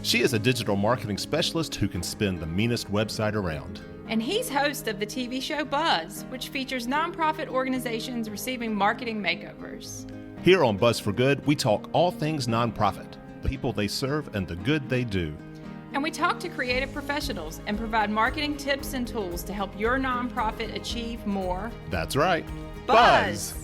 She is a digital marketing specialist who can spin the meanest website around. And he's host of the TV show Buzz, which features nonprofit organizations receiving marketing makeovers. Here on Buzz for Good, we talk all things nonprofit, the people they serve and the good they do. And we talk to creative professionals and provide marketing tips and tools to help your nonprofit achieve more. That's right. Buzz!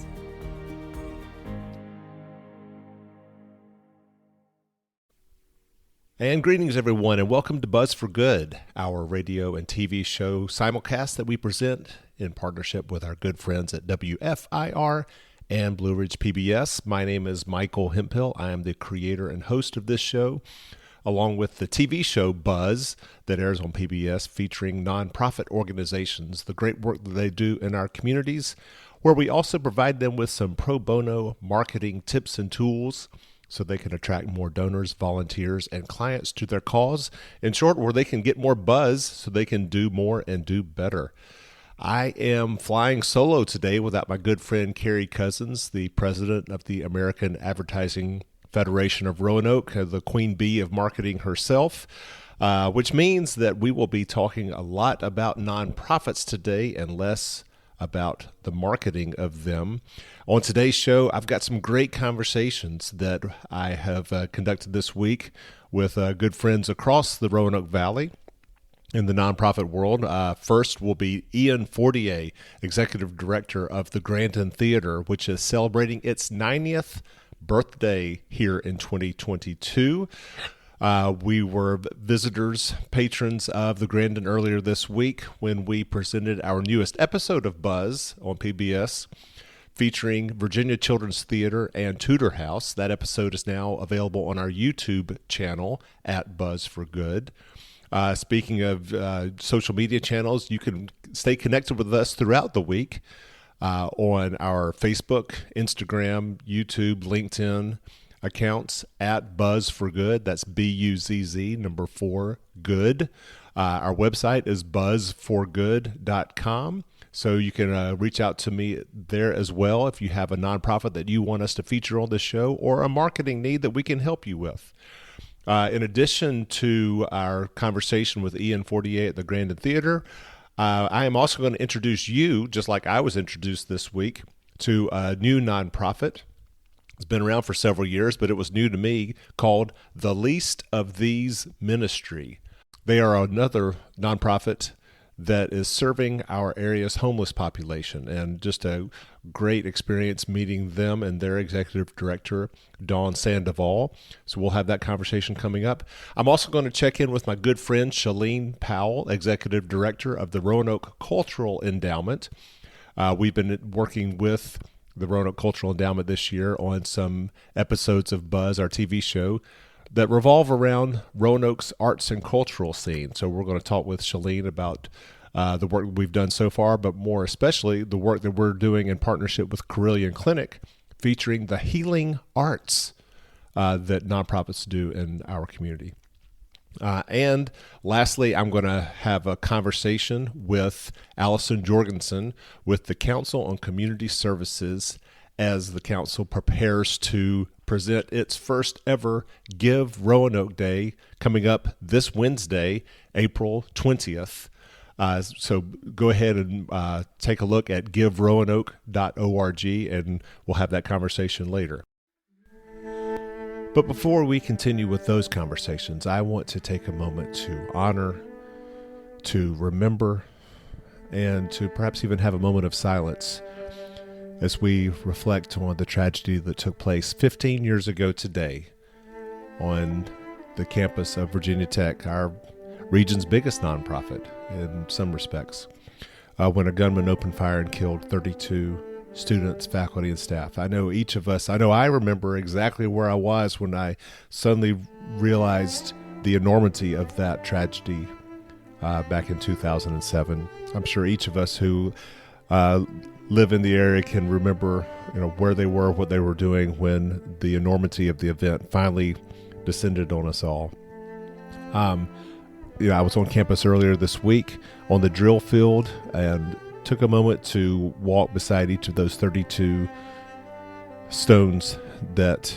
And greetings, everyone, and welcome to Buzz for Good, our radio and TV show simulcast that we present in partnership with our good friends at WFIR and Blue Ridge PBS. My name is Michael Hemphill. I am the creator and host of this show, along with the TV show Buzz that airs on PBS, featuring nonprofit organizations, the great work that they do in our communities, where we also provide them with some pro bono marketing tips and tools so they can attract more donors, volunteers, and clients to their cause. In short, where they can get more buzz so they can do more and do better. I am flying solo today without my good friend Carrie Cousins, the president of the American Advertising Federation of Roanoke, the queen bee of marketing herself, which means that we will be talking a lot about nonprofits today and less about the marketing of them. On today's show, I've got some great conversations that I have conducted this week with good friends across the Roanoke Valley in the nonprofit world. First will be Ian Fortier, Executive Director of the Grandin Theater, which is celebrating its 90th birthday here in 2022. We were visitors, patrons of the Grandin earlier this week when we presented our newest episode of Buzz on PBS, featuring Virginia Children's Theater and Tudor House. That episode is now available on our YouTube channel at Buzz for Good. Speaking of social media channels, you can stay connected with us throughout the week on our Facebook, Instagram, YouTube, LinkedIn accounts at Buzz for Good. That's BUZZ, number 4, good. Our website is buzzforgood.com. So you can reach out to me there as well if you have a nonprofit that you want us to feature on the show or a marketing need that we can help you with. In addition to our conversation with Ian Fortier at the Grandin Theater, I am also going to introduce you, just like I was introduced this week, to a new nonprofit. It's been around for several years, but it was new to me, called The Least of These Ministry. They are another nonprofit that is serving our area's homeless population, and just a great experience meeting them and their executive director, Dawn Sandoval. So we'll have that conversation coming up. I'm also going to check in with my good friend, Shalene Powell, executive director of the Roanoke Cultural Endowment. We've been working with the Roanoke Cultural Endowment this year on some episodes of Buzz, our TV show, that revolve around Roanoke's arts and cultural scene. So we're going to talk with Shalene about the work we've done so far, but more especially the work that we're doing in partnership with Carilion Clinic, featuring the healing arts that nonprofits do in our community. And lastly, I'm going to have a conversation with Allison Jorgensen with the Council on Community Services as the council prepares to present its first ever Give Roanoke Day coming up this Wednesday, April 20th. So go ahead and take a look at giveroanoke.org, and we'll have that conversation later. But before we continue with those conversations, I want to take a moment to honor, to remember, and to perhaps even have a moment of silence as we reflect on the tragedy that took place 15 years ago today on the campus of Virginia Tech, our region's biggest nonprofit in some respects, when a gunman opened fire and killed 32 students, faculty, and staff. I know I remember exactly where I was when I suddenly realized the enormity of that tragedy back in 2007. I'm sure each of us who live in the area can remember, where they were, what they were doing when the enormity of the event finally descended on us all. I was on campus earlier this week on the drill field and took a moment to walk beside each of those 32 stones that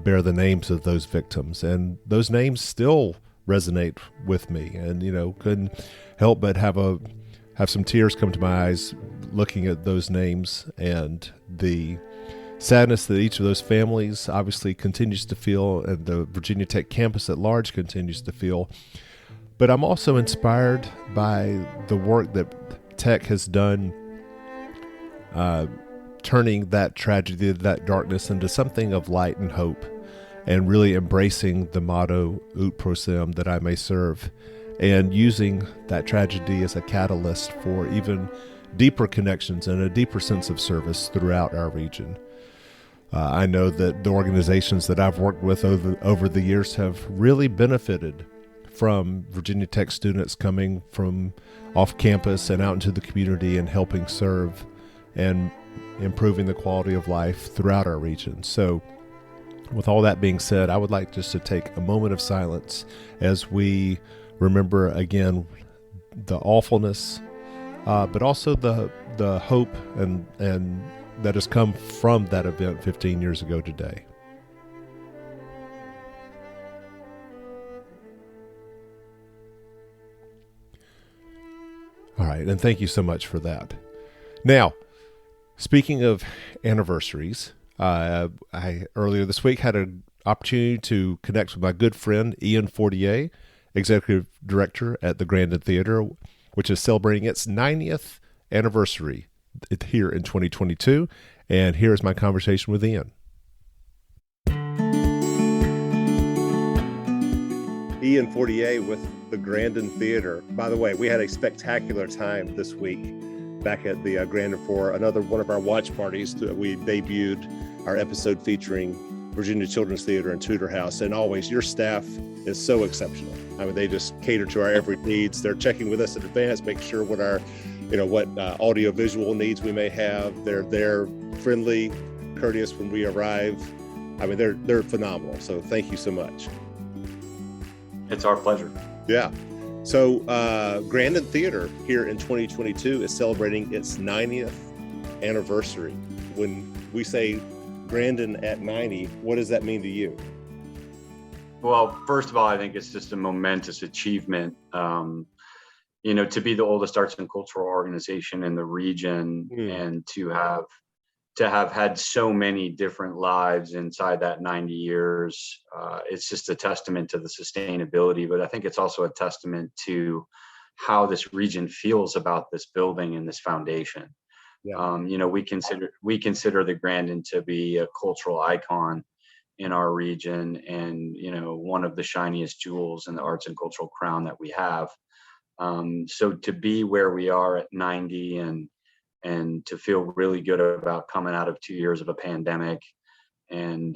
bear the names of those victims, and those names still resonate with me, and couldn't help but have some tears come to my eyes looking at those names and the sadness that each of those families obviously continues to feel, and the Virginia Tech campus at large continues to feel. But I'm also inspired by the work that Tech has done, turning that tragedy, that darkness, into something of light and hope, and really embracing the motto "Ut Prosim," that I may serve, and using that tragedy as a catalyst for even deeper connections and a deeper sense of service throughout our region. I know that the organizations that I've worked with over the years have really benefited from Virginia Tech students coming from off campus and out into the community and helping serve and improving the quality of life throughout our region. So with all that being said, I would like just to take a moment of silence as we remember again the awfulness, but also the hope and that has come from that event 15 years ago today. All right, and thank you so much for that. Now, speaking of anniversaries, I earlier this week had an opportunity to connect with my good friend Ian Fortier, Executive Director at the Grandin Theater, which is celebrating its 90th anniversary here in 2022. And here's my conversation with Ian. Ian Fortier with the Grandin Theater. By the way, we had a spectacular time this week back at the Grandin for another one of our watch parties. We debuted our episode featuring Virginia Children's Theater and Tudor House. And always, your staff is so exceptional. I mean, they just cater to our every needs. They're checking with us in advance, make sure what our audio visual needs we may have. They're friendly, courteous when we arrive. I mean, they're phenomenal. So thank you so much. It's our pleasure. Yeah. So Grandin Theater here in 2022 is celebrating its 90th anniversary. When we say Grandin at 90, what does that mean to you? Well, first of all, I think it's just a momentous achievement. To be the oldest arts and cultural organization in the region, and to have had so many different lives inside that 90 years, it's just a testament to the sustainability. But I think it's also a testament to how this region feels about this building and this foundation. Yeah. We consider the Grandin to be a cultural icon in our region, and one of the shiniest jewels in the arts and cultural crown that we have. So to be where we are at 90 and to feel really good about coming out of 2 years of a pandemic and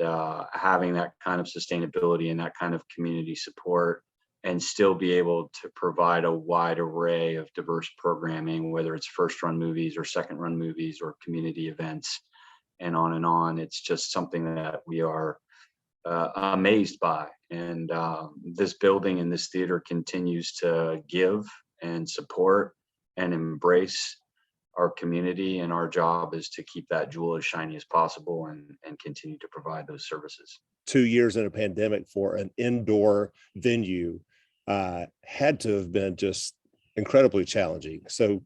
having that kind of sustainability and that kind of community support, and still be able to provide a wide array of diverse programming, whether it's first run movies or second run movies or community events and on and on. It's just something that we are amazed by. And this building and this theater continues to give and support and embrace our community, and our job is to keep that jewel as shiny as possible and continue to provide those services. 2 years in a pandemic for an indoor venue had to have been just incredibly challenging. So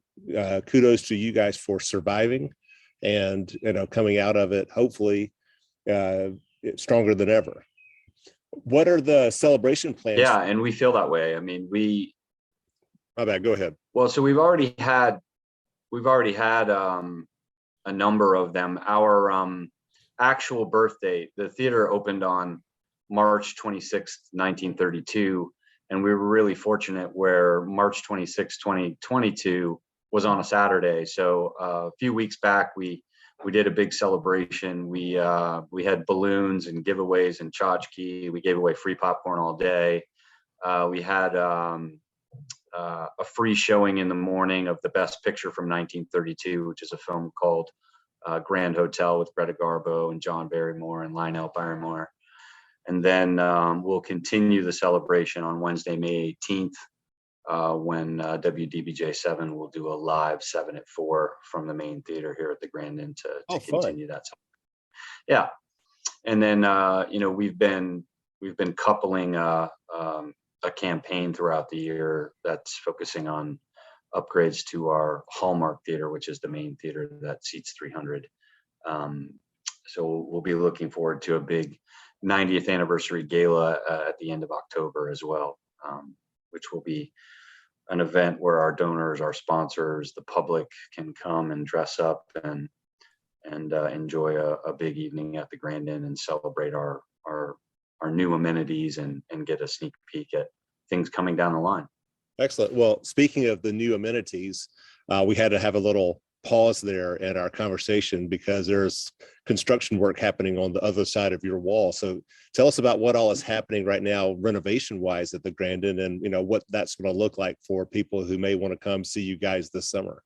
kudos to you guys for surviving and coming out of it hopefully stronger than ever. What are the celebration plans? Yeah, and we feel that way. I mean, my bad, go ahead. Well, so we've already had a number of them. Our actual birth date, the theater opened on March 26th, 1932, and we were really fortunate where March 26th, 2022 was on a Saturday. So a few weeks back, we did a big celebration. We had balloons and giveaways and tchotchke. We gave away free popcorn all day. We had a free showing in the morning of the best picture from 1932, which is a film called Grand Hotel with Greta Garbo and John Barrymore and Lionel Barrymore. And then we'll continue the celebration on Wednesday, May 18th, when WDBJ7 will do a live 7 at 4 from the main theater here at the Grandin to continue that. Yeah. And then we've been coupling a campaign throughout the year that's focusing on upgrades to our Hallmark Theater, which is the main theater that seats 300. So we'll be looking forward to a big 90th anniversary gala at the end of October as well, which will be an event where our donors, our sponsors, the public can come and dress up and enjoy a big evening at the Grandin and celebrate our new amenities and get a sneak peek at things coming down the line. Excellent. Well, speaking of the new amenities, we had to have a little pause there in our conversation because there's construction work happening on the other side of your wall. So tell us about what all is happening right now, renovation wise at the Grandin, and what that's going to look like for people who may want to come see you guys this summer.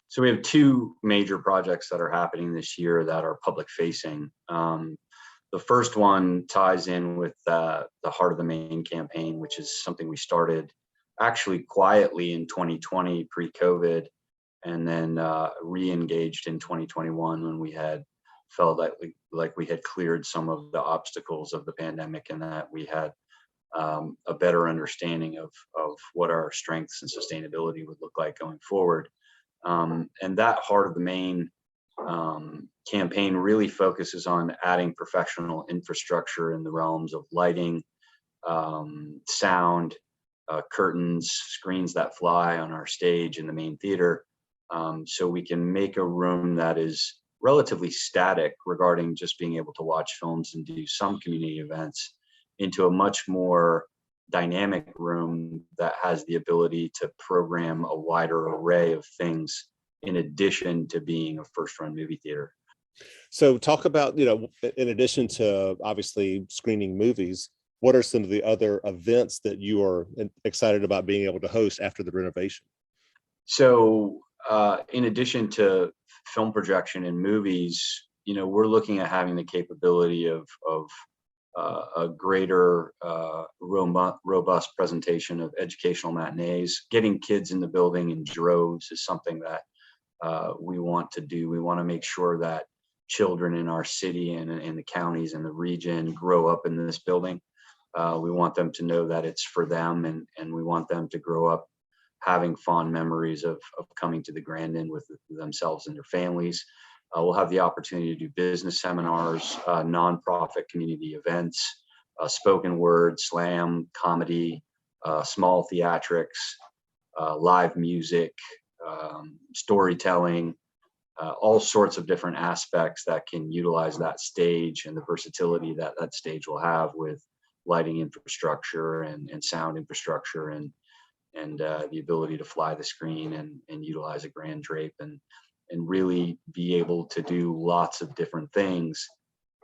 So we have two major projects that are happening this year that are public facing. The first one ties in with the Heart of the Maine campaign, which is something we started actually quietly in 2020 pre-COVID, and then re-engaged in 2021 when we had felt like we had cleared some of the obstacles of the pandemic and that we had a better understanding of what our strengths and sustainability would look like going forward. And that Heart of the Maine campaign really focuses on adding professional infrastructure in the realms of lighting, sound, curtains, screens that fly on our stage in the main theater, so we can make a room that is relatively static regarding just being able to watch films and do some community events into a much more dynamic room that has the ability to program a wider array of things in addition to being a first run movie theater. So talk about, in addition to obviously screening movies, what are some of the other events that you are excited about being able to host after the renovation? So in addition to film projection and movies, we're looking at having the capability of a greater robust presentation of educational matinees. Getting kids in the building in droves is something that we want to do. We want to make sure that children in our city and in the counties and the region grow up in this building. We want them to know that it's for them, and we want them to grow up having fond memories of coming to the Grandin with themselves and their families. We'll have the opportunity to do business seminars, nonprofit community events, spoken word, slam, comedy, small theatrics, live music, storytelling, all sorts of different aspects that can utilize that stage and the versatility that that stage will have with lighting infrastructure and sound infrastructure and the ability to fly the screen and utilize a grand drape and really be able to do lots of different things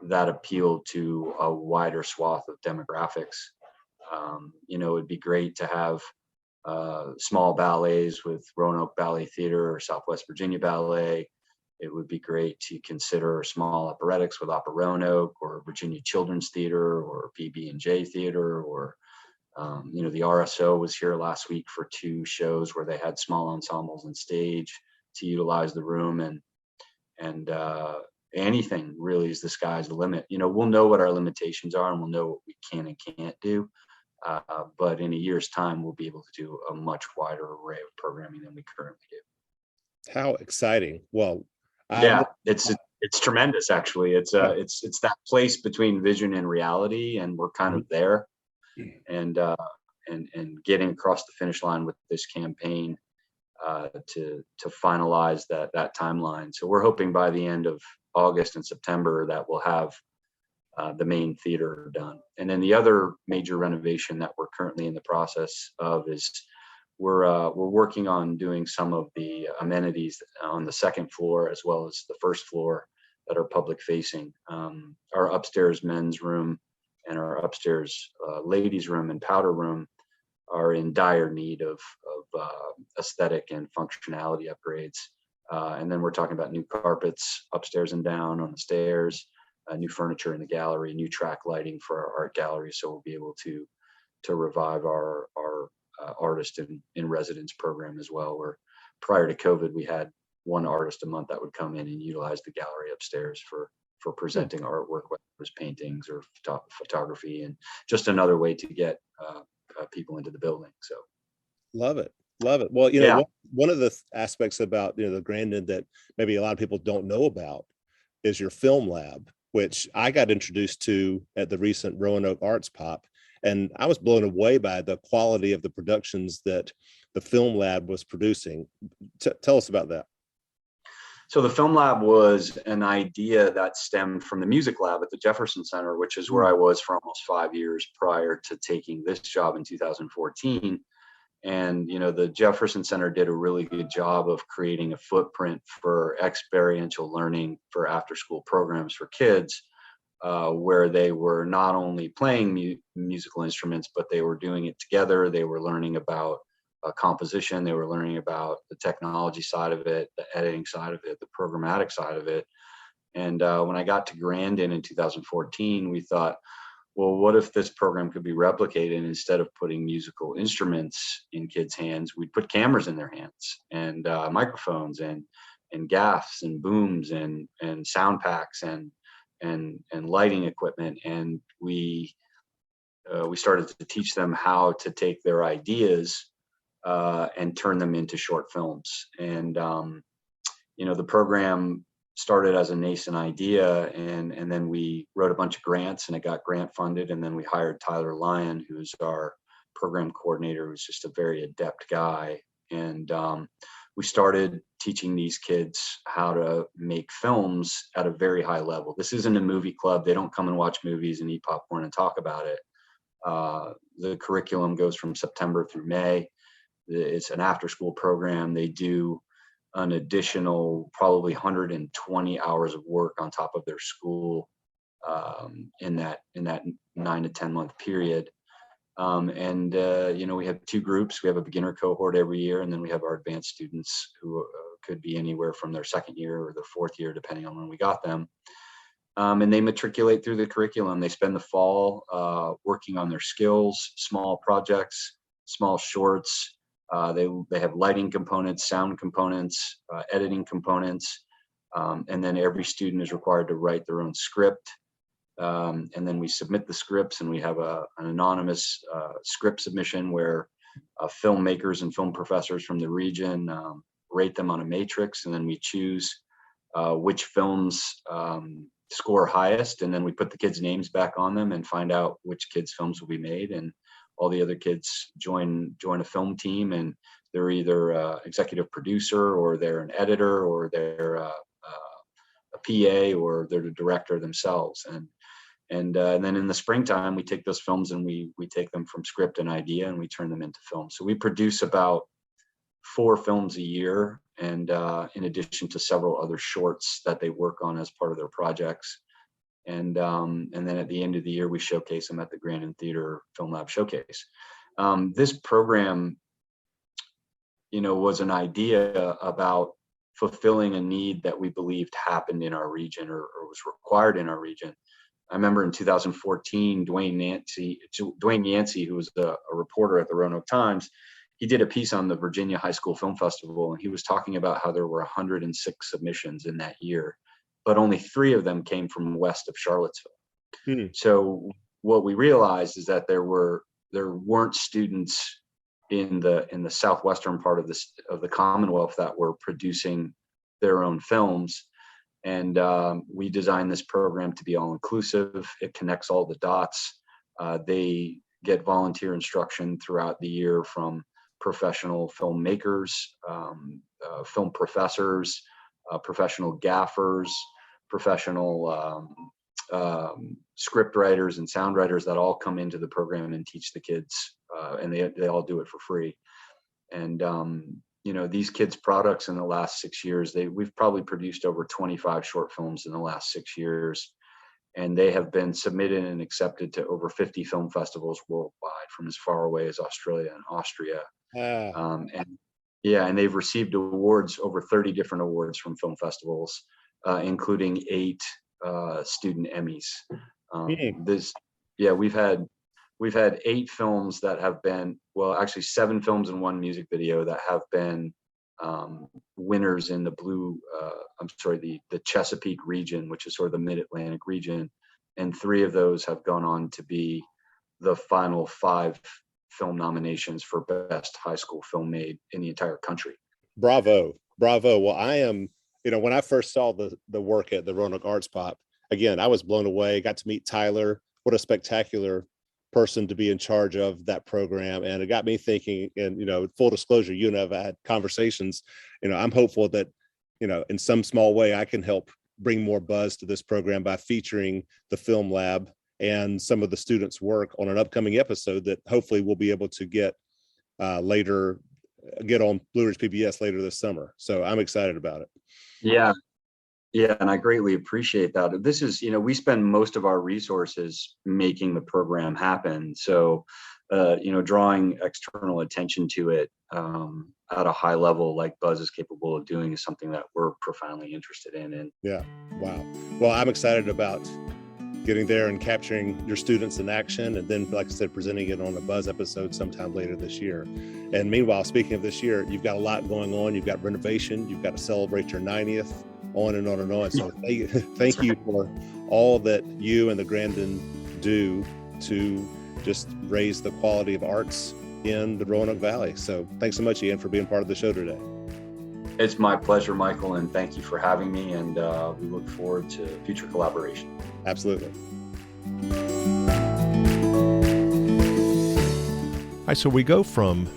that appeal to a wider swath of demographics. It'd be great to have small ballets with Roanoke Ballet Theater or Southwest Virginia Ballet. It would be great to consider small operetics with Opera Roanoke or Virginia Children's Theater or PB&J Theater or the RSO was here last week for 2 shows where they had small ensembles on stage to utilize the room, and anything really is the sky's the limit. We'll know what our limitations are and we'll know what we can and can't do. But in a year's time, we'll be able to do a much wider array of programming than we currently do. How exciting! Well, yeah, it's tremendous. Actually, it's that place between vision and reality, and we're kind of there. And getting across the finish line with this campaign to finalize that timeline. So we're hoping by the end of August and September that we'll have the main theater done. And then the other major renovation that we're currently in the process of is we're working on doing some of the amenities on the second floor as well as the first floor that are public facing. Our upstairs men's room and our upstairs ladies room and powder room are in dire need of aesthetic and functionality upgrades. And then we're talking about new carpets upstairs and down on the stairs, new furniture in the gallery, new track lighting for our art gallery. So we'll be able to revive our artist in residence program as well, where prior to COVID, we had one artist a month that would come in and utilize the gallery upstairs for for presenting artwork, whether it was paintings or photography, and just another way to get people into the building. So love it. Love it. Well, yeah. one of the aspects about, the Grandin that maybe a lot of people don't know about is your film lab, which I got introduced to at the recent Roanoke Arts Pop. And I was blown away by the quality of the productions that the film lab was producing. Tell us about that. So the film lab was an idea that stemmed from the music lab at the Jefferson Center, which is where I was for almost 5 years prior to taking this job in 2014. And, the Jefferson Center did a really good job of creating a footprint for experiential learning for after-school programs for kids, where they were not only playing musical instruments, but they were doing it together. They were learning about composition. They were learning about the technology side of it, the editing side of it, the programmatic side of it. And when I got to Grandin in 2014, we thought, well, what if this program could be replicated? Instead of putting musical instruments in kids' hands, we'd put cameras in their hands, and microphones, and gaffs and booms and sound packs and lighting equipment. And we started to teach them how to take their ideas and turn them into short films. And the program started as a nascent idea, and then we wrote a bunch of grants, and it got grant funded. And then we hired Tyler Lyon, who's our program coordinator, who's just a very adept guy. And we started teaching these kids how to make films at a very high level. This isn't a movie club. They don't come and watch movies and eat popcorn and talk about it. The curriculum goes from September through May. It's an after-school program. They do an additional probably 120 hours of work on top of their school in that 9 to 10 month period. We have two groups. We have a beginner cohort every year, and then we have our advanced students who could be anywhere from their second year or their fourth year, depending on when we got them. And they matriculate through the curriculum. They spend the fall working on their skills, small projects, small shorts. They have lighting components, sound components, editing components, and then every student is required to write their own script. And then we submit the scripts, and we have an anonymous script submission where filmmakers and film professors from the region rate them on a matrix, and then we choose which films score highest, and then we put the kids' names back on them and find out which kids' films will be made. And all the other kids join a film team, and they're either executive producer, or they're an editor, or they're a PA, or they're the director themselves. And then in the springtime, we take those films and we take them from script and idea, and we turn them into film. So we produce about 4 films a year, and in addition to several other shorts that they work on as part of their projects. And then at the end of the year, we showcase them at the Grandin Theater Film Lab Showcase. This program, was an idea about fulfilling a need that we believed happened in our region, or was required in our region. I remember in 2014, Dwayne Yancey, who was a reporter at the Roanoke Times, he did a piece on the Virginia High School Film Festival, and he was talking about how there were 106 submissions in that year, but only 3 of them came from west of Charlottesville. So what we realized is that there weren't students in the southwestern part of the Commonwealth that were producing their own films. And we designed this program to be all inclusive. It connects all the dots. They get volunteer instruction throughout the year from professional filmmakers, film professors, professional gaffers, professional script writers and sound writers that all come into the program and teach the kids, and they all do it for free. And these kids' products in the last 6 years, we've probably produced over 25 short films in the last 6 years, and they have been submitted and accepted to over 50 film festivals worldwide, from as far away as Australia and Austria. And they've received awards, over 30 different awards from film festivals, including 8 student Emmys. We've had 8 films that have been, well, actually 7 films and 1 music video that have been winners in the the Chesapeake region, which is sort of the Mid-Atlantic region. And 3 of those have gone on to be the final 5 film nominations for best high school film made in the entire country. Bravo. Well, I am, when I first saw the work at the Roanoke Arts Pop, again, I was blown away, got to meet Tyler. What a spectacular person to be in charge of that program. And it got me thinking, and, full disclosure, you and I have had conversations, I'm hopeful that, in some small way, I can help bring more buzz to this program by featuring the film lab and some of the students' work on an upcoming episode that hopefully we'll be able to get on Blue Ridge PBS later this summer. So I'm excited about it. Yeah, and I greatly appreciate that. This is, we spend most of our resources making the program happen. So, drawing external attention to it at a high level like Buzz is capable of doing is something that we're profoundly interested in. And yeah, wow. Well, I'm excited about getting there and capturing your students in action, and then, like I said, presenting it on a Buzz episode sometime later this year. And meanwhile, speaking of this year, you've got a lot going on. You've got renovation. You've got to celebrate your 90th, on and on and on. So thank you for all that you and the Grandin do to just raise the quality of arts in the Roanoke Valley. So thanks so much, Ian, for being part of the show today. It's my pleasure, Michael, and thank you for having me. And we look forward to future collaboration. Absolutely. All right, so we go from,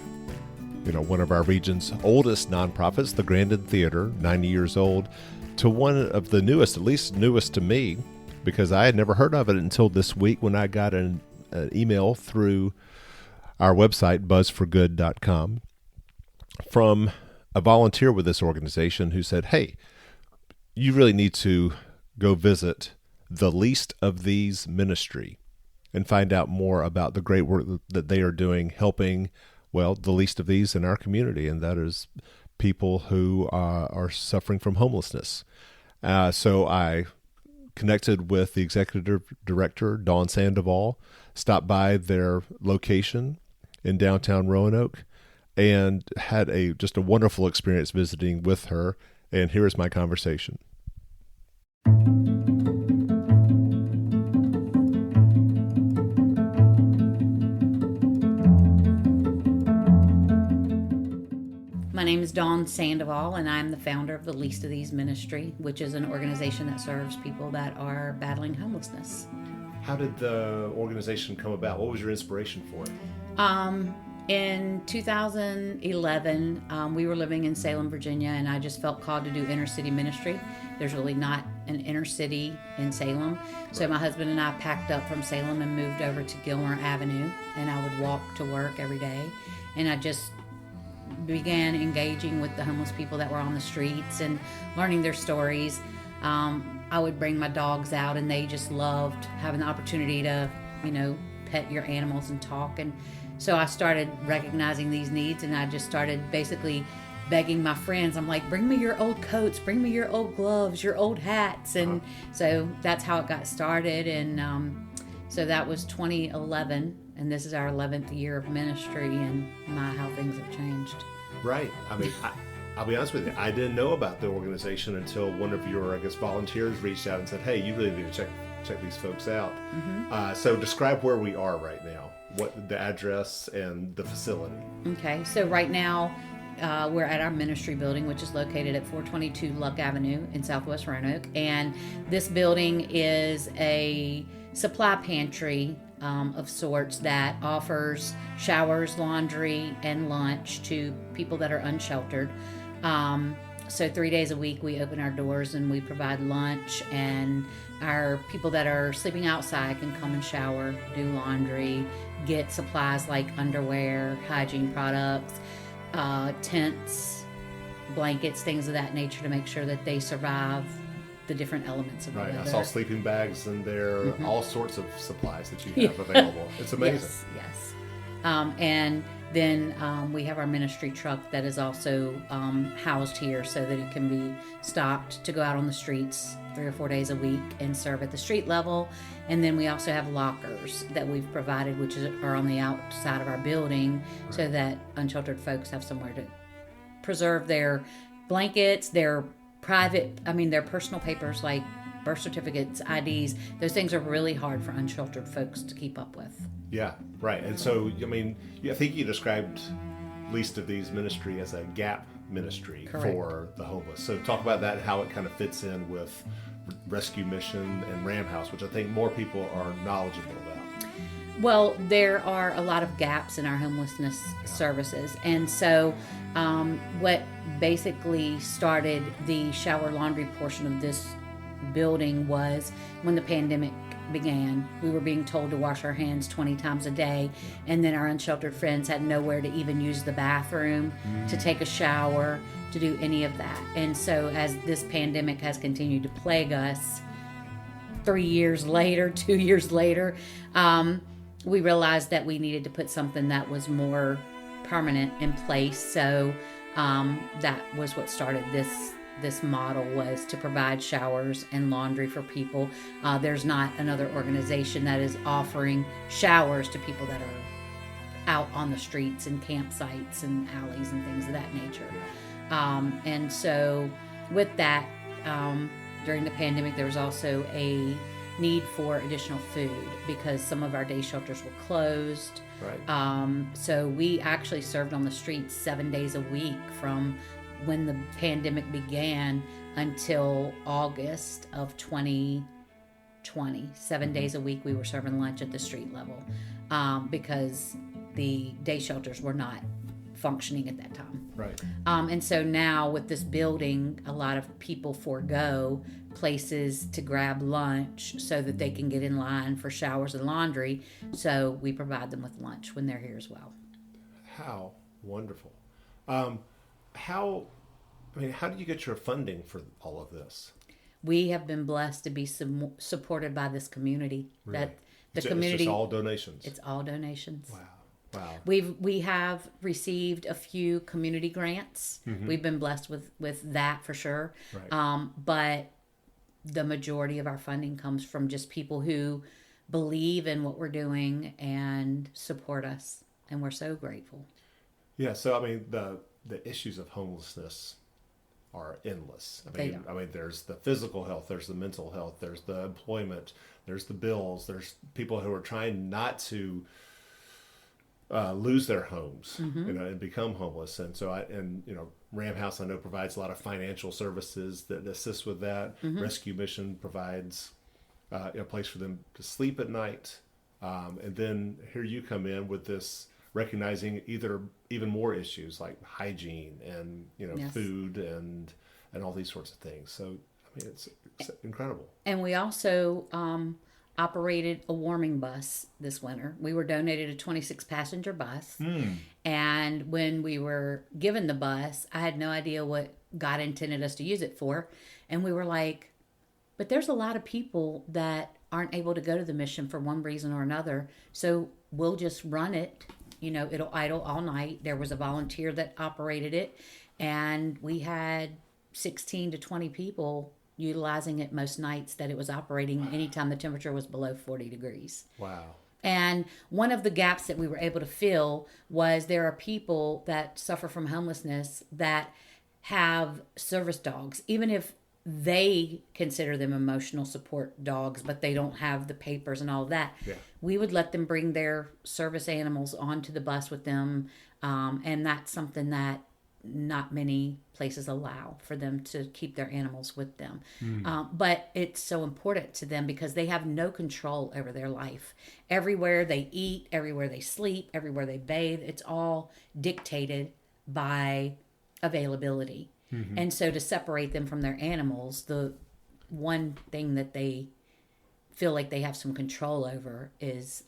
one of our region's oldest nonprofits, the Grandin Theater, 90 years old, to one of the newest, at least newest to me, because I had never heard of it until this week when I got an email through our website, buzzforgood.com, from a volunteer with this organization who said, hey, you really need to go visit the Least of These ministry and find out more about the great work that they are doing, helping, the least of these in our community, and that is people who are suffering from homelessness. So I connected with the executive director, Dawn Sandoval, stopped by their location in downtown Roanoke, and had just a wonderful experience visiting with her. And here is my conversation. My name is Dawn Sandoval, and I'm the founder of the Least of These Ministry, which is an organization that serves people that are battling homelessness. How did the organization come about? What was your inspiration for it? In 2011, we were living in Salem, Virginia, and I just felt called to do inner city ministry. There's really not an inner city in Salem. So my husband and I packed up from Salem and moved over to Gilmer Avenue, and I would walk to work every day. And I just began engaging with the homeless people that were on the streets and learning their stories. I would bring my dogs out, and they just loved having the opportunity to, pet your animals and talk. And so I started recognizing these needs, and I just started basically begging my friends. I'm like, bring me your old coats, bring me your old gloves, your old hats. And so that's how it got started. And so that was 2011. And this is our 11th year of ministry, and how things have changed. Right. I mean, I'll be honest with you, I didn't know about the organization until one of your, volunteers reached out and said, hey, you really need to check these folks out. Mm-hmm. So describe where we are right now, what the address and the facility. Okay. So right now, we're at our ministry building, which is located at 422 Luck Avenue in Southwest Roanoke. And this building is a supply pantry of sorts that offers showers, laundry, and lunch to people that are unsheltered. So 3 days a week we open our doors and we provide lunch, and our people that are sleeping outside can come and shower, do laundry, get supplies like underwear, hygiene products, tents, blankets, things of that nature to make sure that they survive the different elements of right. weather. I saw sleeping bags in there, all sorts of supplies that you have available. It's amazing. Yes. And then we have our ministry truck that is also housed here so that it can be stopped to go out on the streets 3 or 4 days a week and serve at the street level. And then we also have lockers that we've provided, which are on the outside of our building, so that unsheltered folks have somewhere to preserve their blankets, their their personal papers like birth certificates, IDs. Those things are really hard for unsheltered folks to keep up with. Yeah, right. And so, I mean, I think you described Least of These ministry as a gap ministry. Correct. For the homeless. So talk about that and how it kind of fits in with Rescue Mission and Ram House, which I think more people are knowledgeable about. Well, there are a lot of gaps in our homelessness services. And so what basically started the shower laundry portion of this building was when the pandemic began. We were being told to wash our hands 20 times a day, and then our unsheltered friends had nowhere to even use the bathroom, to take a shower, to do any of that. And so as this pandemic has continued to plague us 3 years later, 2 years later, we realized that we needed to put something that was more permanent in place. So that was what started this model, was to provide showers and laundry for people. There's not another organization that is offering showers to people that are out on the streets and campsites and alleys and things of that nature. And so with that, during the pandemic, there was also a need for additional food because some of our day shelters were closed. Right. So we actually served on the streets 7 days a week from when the pandemic began until August of 2020. 7 days a week we were serving lunch at the street level because the day shelters were not functioning at that time. Right. And so now with this building, a lot of people forego places to grab lunch so that they can get in line for showers and laundry. So we provide them with lunch when they're here as well. How wonderful. How do you get your funding for all of this? We have been blessed to be supported by this community. Really? That the It's community, just all donations. It's all donations. Wow. We have received a few community grants. Mm-hmm. We've been blessed with that for sure. Right. But the majority of our funding comes from just people who believe in what we're doing and support us, and we're so grateful. Yeah. So I mean, the issues of homelessness are endless. I mean, there's the physical health, there's the mental health, there's the employment, there's the bills, there's people who are trying not to lose their homes, and become homeless. And so Ram House, I know, provides a lot of financial services that assist with that. Rescue Mission provides a place for them to sleep at night. And then here you come in with this, recognizing even more issues like hygiene and Yes. food and all these sorts of things. So I mean, it's incredible. And we also operated a warming bus this winter. We were donated a 26 passenger bus. And when we were given the bus, I had no idea what God intended us to use it for. And we were like, but there's a lot of people that aren't able to go to the mission for one reason or another. So we'll just run it. It'll idle all night. There was a volunteer that operated it, and we had 16 to 20 people utilizing it most nights that it was operating anytime the temperature was below 40 degrees. Wow. And one of the gaps that we were able to fill was there are people that suffer from homelessness that have service dogs, even if they consider them emotional support dogs, but they don't have the papers and all of that. Yeah. We would let them bring their service animals onto the bus with them. And that's something that not many places allow for them to keep their animals with them. But it's so important to them because they have no control over their life. Everywhere they eat, everywhere they sleep, everywhere they bathe, it's all dictated by availability. And so to separate them from their animals, the one thing that they feel like they have some control over is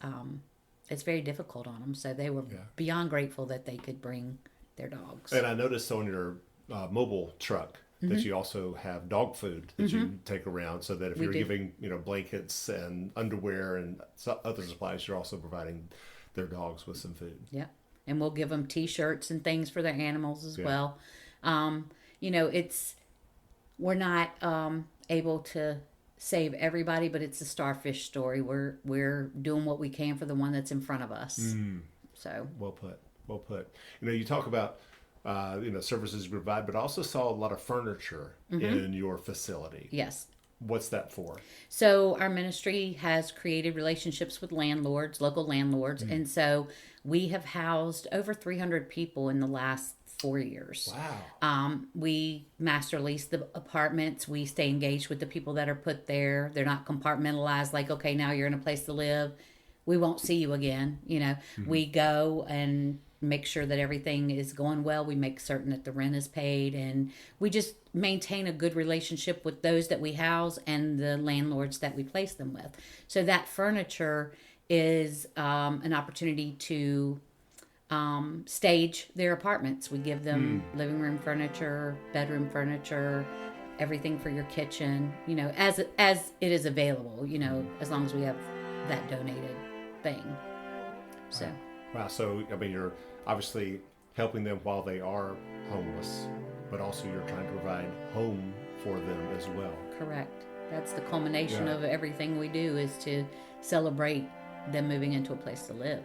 it's very difficult on them. So they were beyond grateful that they could bring their dogs. And I noticed on your mobile truck that you also have dog food that you take around, so that if you're giving blankets and underwear and other supplies, you're also providing their dogs with some food. Yeah. And we'll give them T-shirts and things for their animals as well. We're not able to save everybody, but it's a starfish story. We're doing what we can for the one that's in front of us. So well put. You talk about services you provide, but also saw a lot of furniture in your facility. Yes. What's that for? So our ministry has created relationships with landlords, local landlords, and so we have housed over 300 people in the last 4 years. Wow. We master lease the apartments. We stay engaged with the people that are put there. They're not compartmentalized like, okay, now you're in a place to live. We won't see you again. We go and make sure that everything is going well. We make certain that the rent is paid, and we just maintain a good relationship with those that we house and the landlords that we place them with. So that furniture is an opportunity to stage their apartments. We give them living room furniture, bedroom furniture, everything for your kitchen, as it is available, as long as we have that donated thing. So. Wow. So, you're obviously helping them while they are homeless, but also you're trying to provide home for them as well. Correct. That's the culmination of everything we do, is to celebrate them moving into a place to live.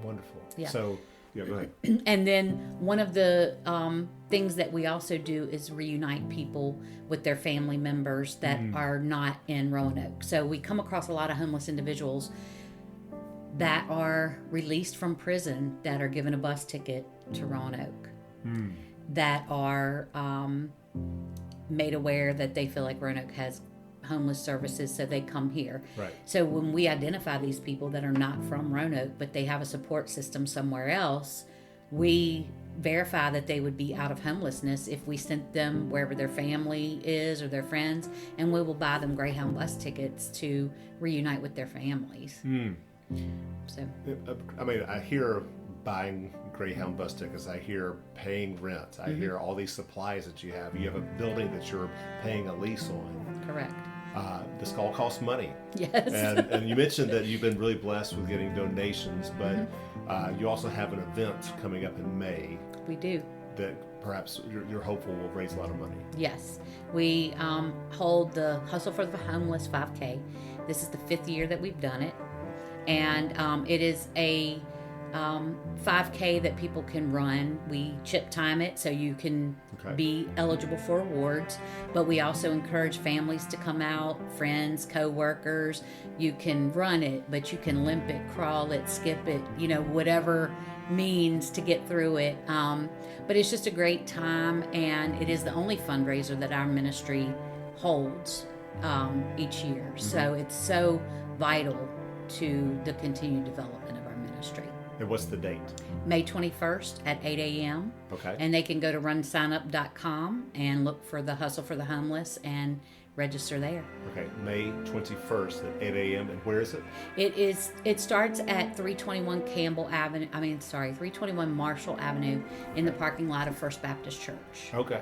Wonderful. Yeah. So, go ahead. And then one of the things that we also do is reunite people with their family members that are not in Roanoke. So we come across a lot of homeless individuals that are released from prison, that are given a bus ticket to Roanoke, that are made aware that they feel like Roanoke has homeless services, so they come here. Right. So when we identify these people that are not from Roanoke, but they have a support system somewhere else, we verify that they would be out of homelessness if we sent them wherever their family is or their friends, and we will buy them Greyhound bus tickets to reunite with their families. So, I hear buying Greyhound bus tickets. I hear paying rent. I hear all these supplies that you have. You have a building that you're paying a lease on. correct. This all costs money. Yes. And you mentioned that you've been really blessed with getting donations, but you also have an event coming up in May. We do. That perhaps you're hopeful will raise a lot of money. Yes. We hold the Hustle for the Homeless 5K. This is the 5th year that we've done it. And it is a 5K that people can run. We chip time it so you can be eligible for awards, but we also encourage families to come out, friends, co-workers. You can run it, but you can limp it, crawl it, skip it, whatever means to get through it. But it's just a great time, and it is the only fundraiser that our ministry holds each year. So it's so vital to the continued development of our ministry. And what's the date? May 21st at 8 a.m. Okay. And they can go to runsignup.com and look for the Hustle for the Homeless and register there. Okay, May 21st at 8 a.m. And where is it? It starts at 321 Marshall Avenue in the parking lot of First Baptist Church. Okay.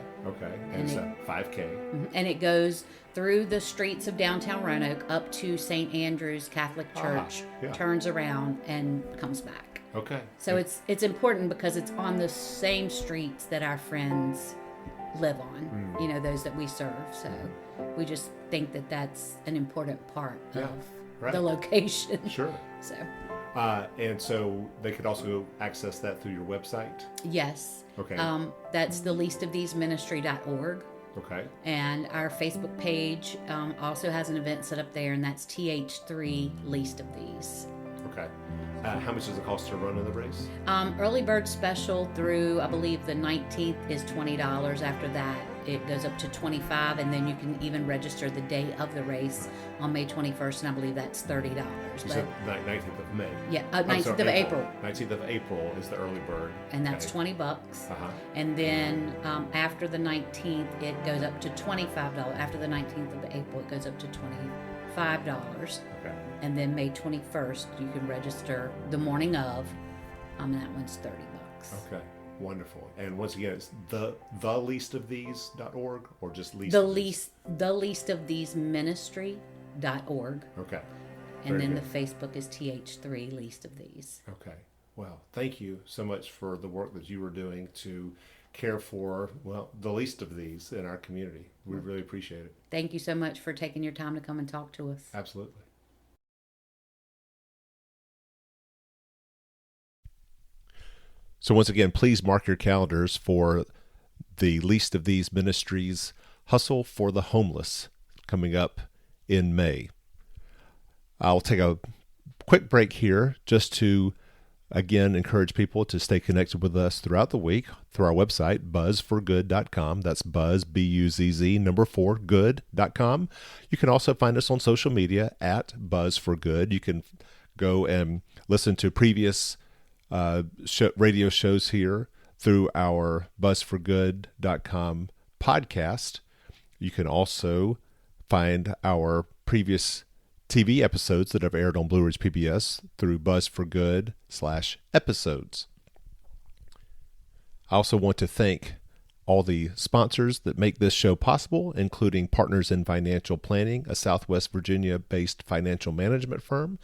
And it's a 5K. And it goes through the streets of downtown Roanoke up to St. Andrew's Catholic Church, turns around and comes back. Okay. So it's important because it's on the same streets that our friends live on, those that we serve. So we just think that that's an important part of the location. Sure. So. And so they could also access that through your website? Yes. Okay. That's the leastoftheseministry.org. Okay. And our Facebook page also has an event set up there, and that's TH3 Least of These. Okay. How much does it cost to run in the race? Early bird special through, I believe, the 19th is $20. After that, it goes up to $25, and then you can even register the day of the race on May 21st, and I believe that's $30. You said 19th of May. Yeah, 19th of April. 19th of April is the early bird. And that's $20. And then after the 19th, it goes up to $25. After the 19th of April, it goes up to $25. Okay. And then May 21st, you can register the morning of, and that one's $30. Okay, wonderful. And once again, it's the leastofthese.org or just least the least of these ministry.org. Okay. And then the Facebook is TH3 Least of These. Okay. Well, thank you so much for the work that you were doing to care for, the least of these in our community. We really appreciate it. Thank you so much for taking your time to come and talk to us. Absolutely. So once again, please mark your calendars for the Least of These Ministries Hustle for the Homeless coming up in May. I'll take a quick break here just to, again, encourage people to stay connected with us throughout the week through our website, buzzforgood.com. That's buzz, B-U-Z-Z, 4, good.com. You can also find us on social media at buzzforgood. You can go and listen to previous radio shows here through our buzzforgood.com podcast. You can also find our previous TV episodes that have aired on Blue Ridge PBS through buzzforgood/episodes. I also want to thank all the sponsors that make this show possible, including Partners in Financial Planning, a Southwest Virginia-based financial management firm,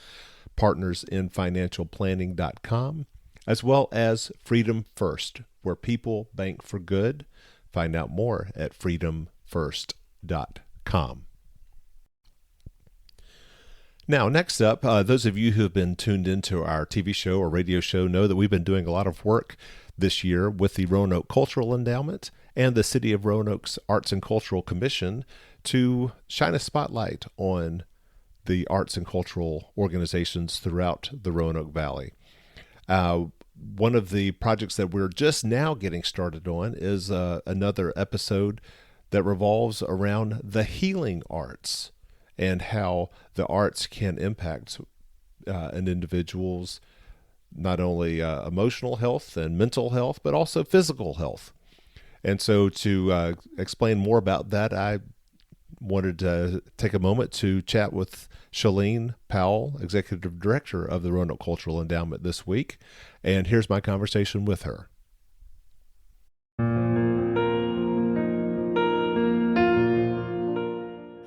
partnersinfinancialplanning.com, as well as Freedom First, where people bank for good. Find out more at freedomfirst.com. Now, next up, those of you who have been tuned into our TV show or radio show know that we've been doing a lot of work this year with the Roanoke Cultural Endowment and the City of Roanoke's Arts and Cultural Commission to shine a spotlight on the arts and cultural organizations throughout the Roanoke Valley. One of the projects that we're just now getting started on is another episode that revolves around the healing arts and how the arts can impact an individual's not only emotional health and mental health, but also physical health. And so to explain more about that, I wanted to take a moment to chat with Shalene Powell, Executive Director of the Roanoke Cultural Endowment this week. And here's my conversation with her.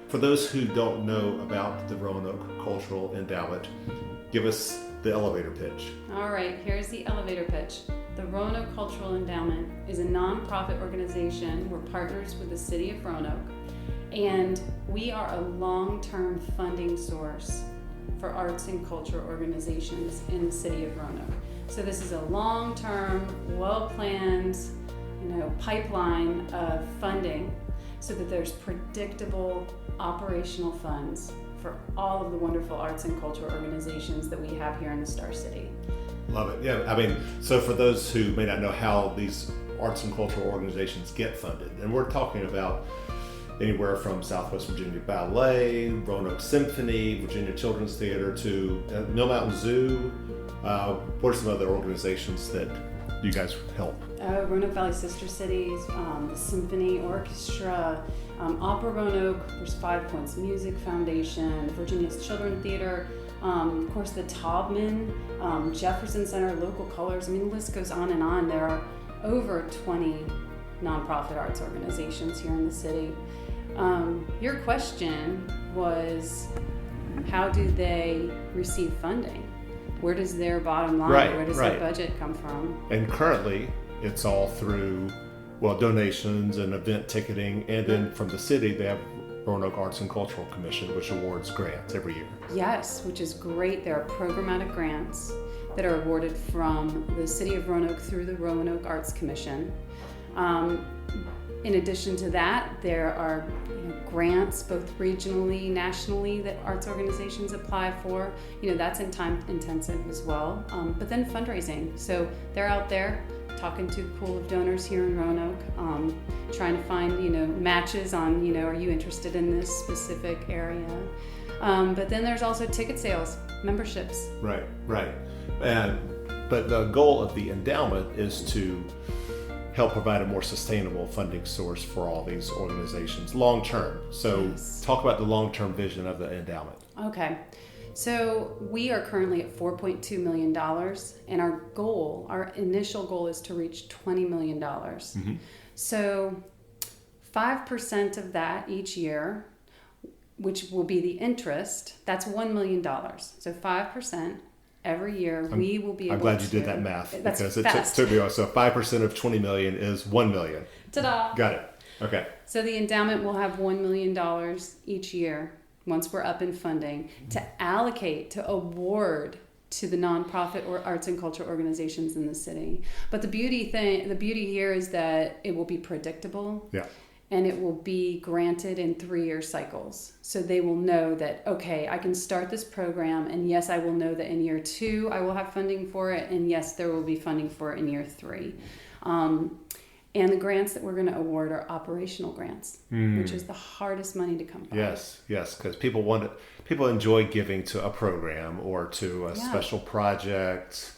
For those who don't know about the Roanoke Cultural Endowment, give us the elevator pitch. All right, here's the elevator pitch. The Roanoke Cultural Endowment is a nonprofit organization. We're partners with the City of Roanoke, and we are a long-term funding source for arts and culture organizations in the City of Roanoke. So this is a long-term, well-planned, pipeline of funding so that there's predictable operational funds for all of the wonderful arts and culture organizations that we have here in the Star City. Love it. Yeah, I mean, so for those who may not know how these arts and cultural organizations get funded, and we're talking about anywhere from Southwest Virginia Ballet, Roanoke Symphony, Virginia Children's Theater to Mill Mountain Zoo. What are some other organizations that you guys help? Roanoke Valley Sister Cities, the Symphony Orchestra, Opera Roanoke, there's 5 Points Music Foundation, Virginia's Children's Theater, of course the Taubman, Jefferson Center, Local Colors. I mean, the list goes on and on. There are over 20 nonprofit arts organizations here in the city. Your question was, how do they receive funding? Where does their bottom line, where does their budget come from? And currently, it's all through, donations and event ticketing, and then from the city, they have Roanoke Arts and Cultural Commission, which awards grants every year. Yes, which is great. There are programmatic grants that are awarded from the City of Roanoke through the Roanoke Arts Commission. In addition to that, there are grants both regionally, nationally that arts organizations apply for. That's in time intensive as well. But then fundraising. So they're out there talking to a pool of donors here in Roanoke, trying to find matches on are you interested in this specific area. But then there's also ticket sales, memberships. Right. But the goal of the endowment is to help provide a more sustainable funding source for all these organizations long term. So yes. Talk about the long-term vision of the endowment. Okay. So we are currently at $4.2 million, and our initial goal is to reach $20 million. Mm-hmm. So 5% of that each year, which will be the interest, that's $1 million. So 5% every year, we will be able to... I'm glad you did that math, because it took me a while. So 5% of 20 million is 1 million. Ta-da! Got it. Okay. So the endowment will have $1 million each year, once we're up in funding, to allocate, to award to the nonprofit or arts and culture organizations in the city. But the beauty here is that it will be predictable. Yeah. And it will be granted in 3-year cycles. So they will know that, okay, I can start this program, and yes, I will know that in year 2 I will have funding for it, and yes, there will be funding for it in year 3. And the grants that we're going to award are operational grants, which is the hardest money to come by. Yes, because people enjoy giving to a program or to a special project,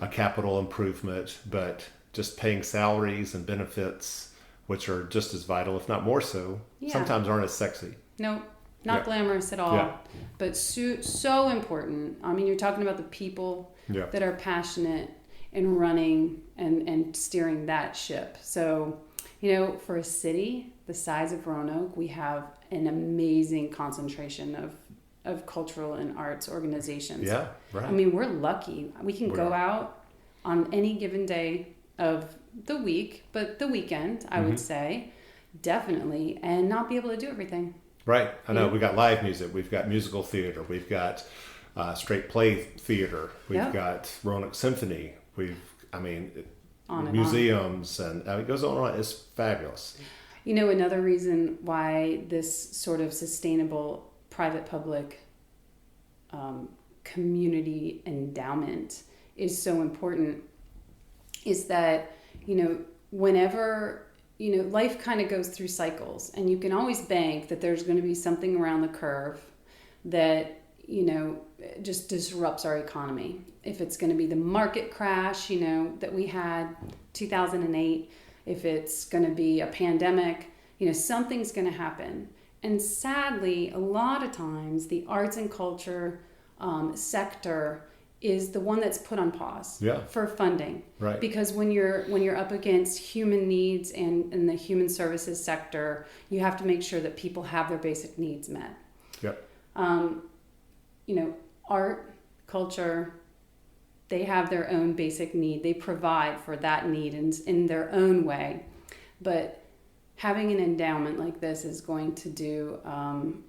a capital improvement, but just paying salaries and benefits, which are just as vital, if not more so, sometimes aren't as sexy. No, not glamorous at all, but so important. I mean, you're talking about the people that are passionate in running and steering that ship. So, for a city the size of Roanoke, we have an amazing concentration of cultural and arts organizations. Yeah, right. I mean, we're lucky. We can go out on any given day of the week, but the weekend, I would say, definitely, and not be able to do everything. Right. I know. We've got live music. We've got musical theater. We've got straight play theater. We've got Roanoke Symphony. Museums, and it goes on and on. It's fabulous. Another reason why this sort of sustainable private-public community endowment is so important is that, whenever, life kind of goes through cycles, and you can always bank that there's going to be something around the curve that, just disrupts our economy. If it's going to be the market crash, that we had 2008, if it's going to be a pandemic, something's going to happen. And sadly, a lot of times the arts and culture sector is the one that's put on pause for funding. Right. Because when you're up against human needs and in the human services sector, you have to make sure that people have their basic needs met. Yep. Art, culture, they have their own basic need. They provide for that need in their own way. But having an endowment like this is going to do an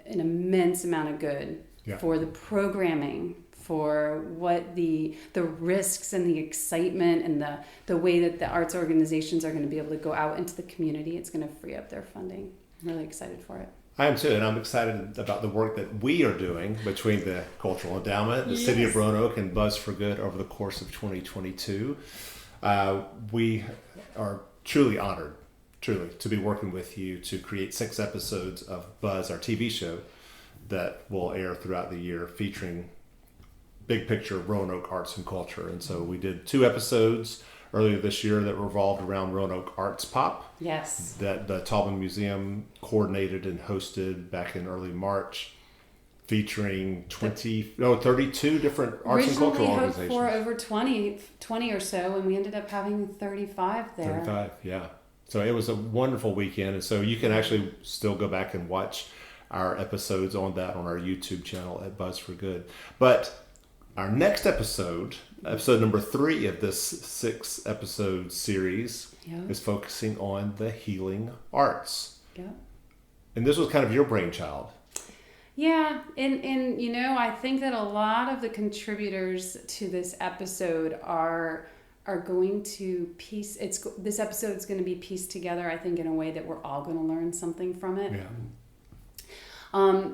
immense amount of good for the programming, for what the risks and the excitement and the way that the arts organizations are going to be able to go out into the community. It's going to free up their funding. I'm really excited for it. I am too, and I'm excited about the work that we are doing between the Cultural Endowment, the City of Roanoke, and Buzz for Good over the course of 2022. We are truly honored, to be working with you to create 6 episodes of Buzz, our TV show, that will air throughout the year featuring big picture Roanoke arts and culture. And so we did 2 episodes earlier this year that revolved around Roanoke Arts Pop. Yes. That the Taubman Museum coordinated and hosted back in early March, featuring 32 different arts and cultural organizations. Originally hoped for over 20 or so, and we ended up having 35 there. 35, yeah. So it was a wonderful weekend, and so you can actually still go back and watch our episodes on our YouTube channel at Buzz for Good. But our next episode number 3 of this 6 episode series, is focusing on the healing arts. Yeah. And this was kind of your brainchild. Yeah, and I think that a lot of the contributors to this episode are going to this episode is going to be pieced together, I think, in a way that we're all going to learn something from it. Yeah.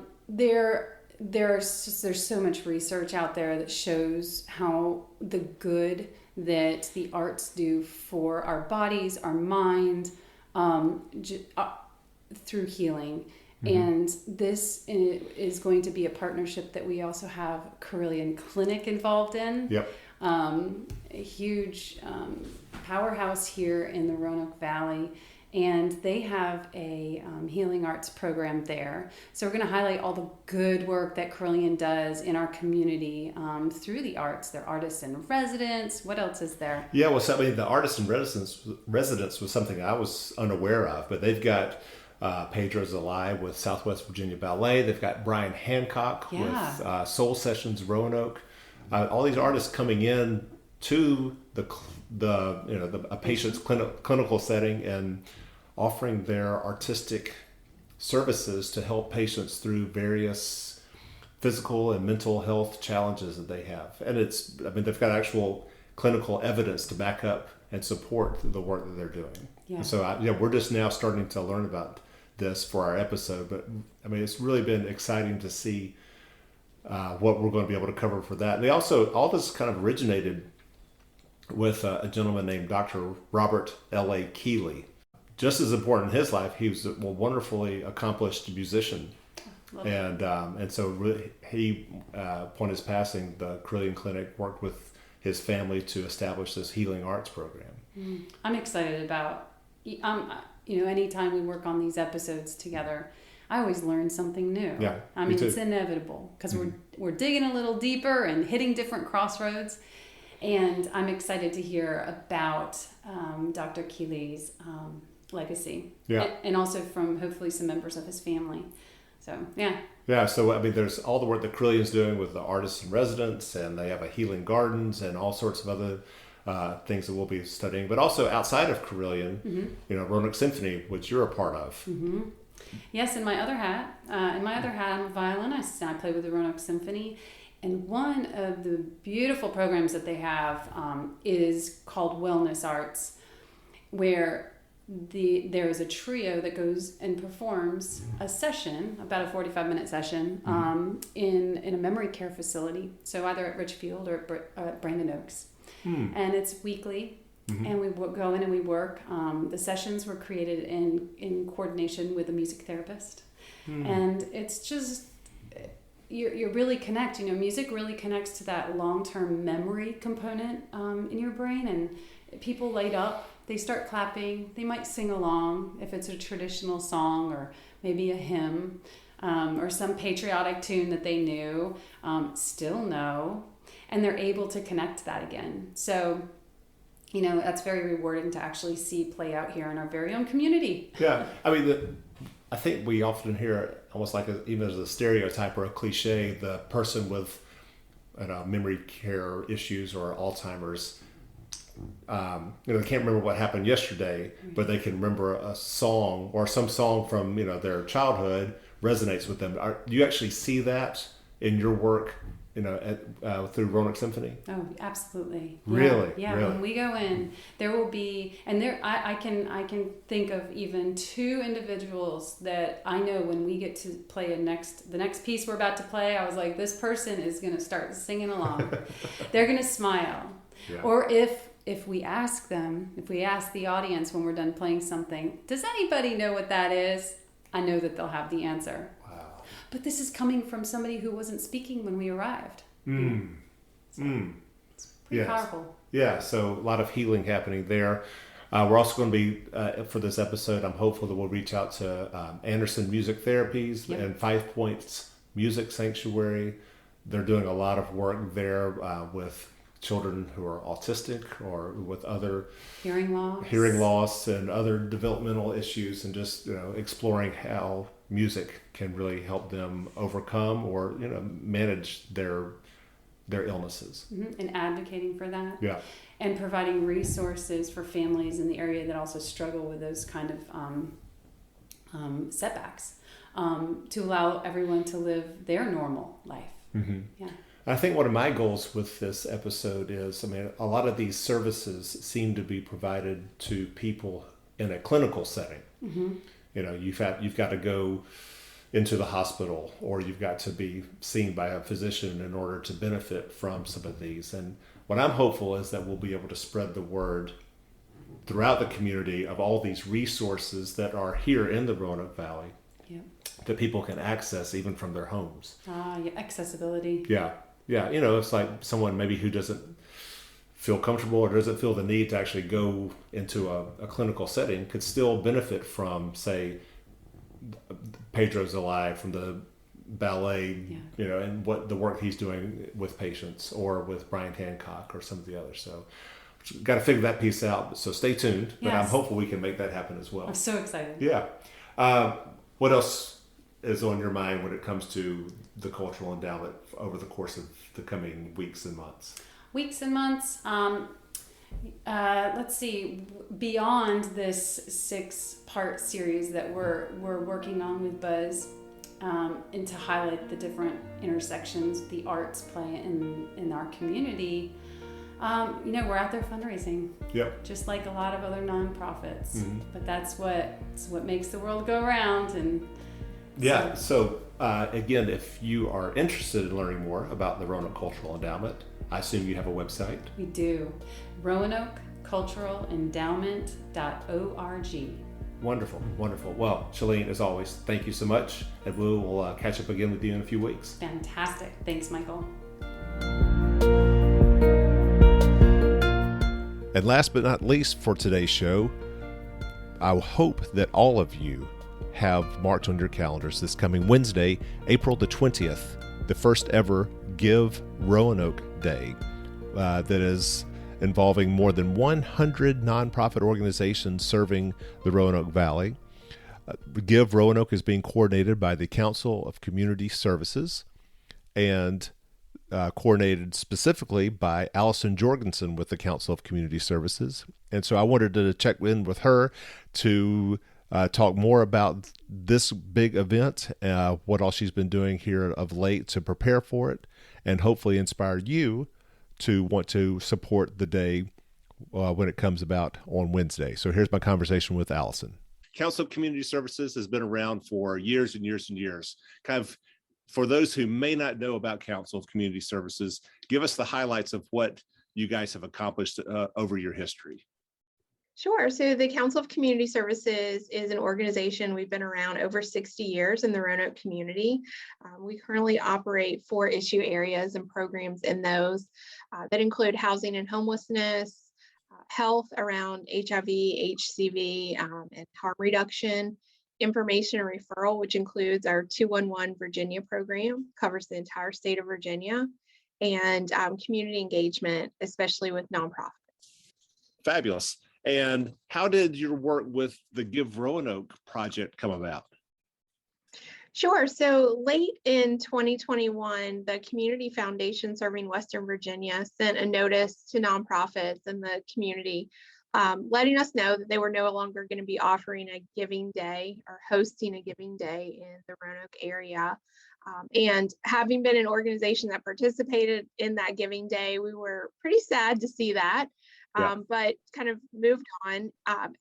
There's so much research out there that shows how the good that the arts do for our bodies, our mind, through healing. And this is going to be a partnership that we also have Carilion Clinic involved in. Yep. A huge powerhouse here in the Roanoke Valley. And they have a healing arts program there. So we're going to highlight all the good work that Carilion does in our community through the arts. They're artists in residence. What else is there? Yeah, well, the artists in residence was something I was unaware of. But they've got Pedro Zelay with Southwest Virginia Ballet. They've got Brian Hancock with Soul Sessions Roanoke. All these artists coming in to a patient's clinical setting and offering their artistic services to help patients through various physical and mental health challenges that they have. And they've got actual clinical evidence to back up and support the work that they're doing. Yeah. And so we're just now starting to learn about this for our episode, but it's really been exciting to see what we're going to be able to cover for that. And they also, all this kind of originated with a gentleman named Dr. Robert L.A. Keeley. Just as important in his life, he was a wonderfully accomplished musician. And so really, he, upon his passing, the Carilion Clinic worked with his family to establish this healing arts program. I'm excited about, anytime we work on these episodes together, I always learn something new. Yeah, it's inevitable because we're digging a little deeper and hitting different crossroads. And I'm excited to hear about Dr. Keeley's legacy. Yeah. And also from hopefully some members of his family. So, yeah. Yeah, so there's all the work that Carillion's doing with the artists in residence, and they have a healing gardens and all sorts of other things that we'll be studying. But also outside of Carilion, Roanoke Symphony, which you're a part of. Mm-hmm. Yes, in my other hat, I'm a violinist, and I play with the Roanoke Symphony. And one of the beautiful programs that they have is called Wellness Arts, where there is a trio that goes and performs a session, about a 45-minute session, in a memory care facility. So either at Richfield or at Grandin Oaks. And it's weekly. And we go in and we work. The sessions were created in coordination with a music therapist. And it's just, you're really connecting. Music really connects to that long-term memory component in your brain. And people light up. They start clapping. They might sing along if it's a traditional song or maybe a hymn or some patriotic tune that they knew, still know. And they're able to connect that again. So, that's very rewarding to actually see play out here in our very own community. Yeah, I think we often hear almost like even as a stereotype or a cliche, the person with memory care issues or Alzheimer's, they can't remember what happened yesterday, but they can remember a song or some song from their childhood resonates with them. Do you actually see that in your work? Through Roanoke Symphony? Oh, absolutely. Really? Yeah. Really? When we go in, there will be, and I can think of even two individuals that I know when we get to play the next piece we're about to play, I was like, this person is going to start singing along. They're going to smile. Yeah. Or if we ask the audience when we're done playing something, does anybody know what that is? I know that they'll have the answer. But this is coming from somebody who wasn't speaking when we arrived. It's pretty powerful. Yeah, so a lot of healing happening there. We're also going to be, for this episode, I'm hopeful that we'll reach out to Anderson Music Therapies and 5 Points Music Sanctuary. They're doing a lot of work there with children who are autistic or with other hearing loss and other developmental issues, and just exploring how music can really help them overcome or manage their illnesses. And advocating for that. Yeah. And providing resources for families in the area that also struggle with those kind of setbacks, to allow everyone to live their normal life. Yeah. I think one of my goals with this episode is, a lot of these services seem to be provided to people in a clinical setting. You've got to go into the hospital, or you've got to be seen by a physician in order to benefit from some of these. And what I'm hopeful is that we'll be able to spread the word throughout the community of all these resources that are here in the Roanoke Valley that people can access even from their homes. Accessibility. Yeah. It's like someone maybe who doesn't feel comfortable or doesn't feel the need to actually go into a clinical setting could still benefit from, say, Pedro's alive from the ballet, and what the work he's doing with patients, or with Brian Hancock or some of the others. So got to figure that piece out. So stay tuned, but I'm hopeful we can make that happen as well. I'm so excited. Yeah. What else is on your mind when it comes to the cultural endowment over the course of the coming weeks and months? Let's see, beyond this 6-part series that we're working on with Buzz, and to highlight the different intersections the arts play in our community. We're out there fundraising, just like a lot of other nonprofits. But that's what makes the world go round. And so again, if you are interested in learning more about the Roanoke Cultural Endowment, I assume you have a website. We do. Roanoke Cultural Endowment.org. Wonderful, wonderful. Well, Shalene, as always, thank you so much, and we'll catch up again with you in a few weeks. Fantastic. Thanks, Michael. And last but not least for today's show, I hope that all of you have marked on your calendars this coming Wednesday, April the 20th, the first ever Give Roanoke Day that is involving more than 100 nonprofit organizations serving the Roanoke Valley. Give Roanoke is being coordinated by the Council of Community Services and coordinated specifically by Allison Jorgensen with the Council of Community Services. And so I wanted to check in with her to talk more about this big event, what all she's been doing here of late to prepare for it, and hopefully inspire you to want to support the day when it comes about on Wednesday. So here's my conversation with Allison. Council of Community Services has been around for years and years and years. Kind of, for those who may not know about Council of Community Services, give us the highlights of what you guys have accomplished over your history. Sure. So the Council of Community Services is an organization. We've been around over 60 years in the Roanoke community. We currently operate 4 issue areas and programs in those that include housing and homelessness, health around HIV, HCV, and harm reduction, information and referral, which includes our 211 Virginia program, covers the entire state of Virginia, and community engagement, especially with nonprofits. Fabulous. And how did your work with the Give Roanoke project come about? Sure. So late in 2021, the Community Foundation serving Western Virginia sent a notice to nonprofits in the community, letting us know that they were no longer going to be offering a giving day or hosting a giving day in the Roanoke area. And having been an organization that participated in that giving day, we were pretty sad to see that. But kind of moved on.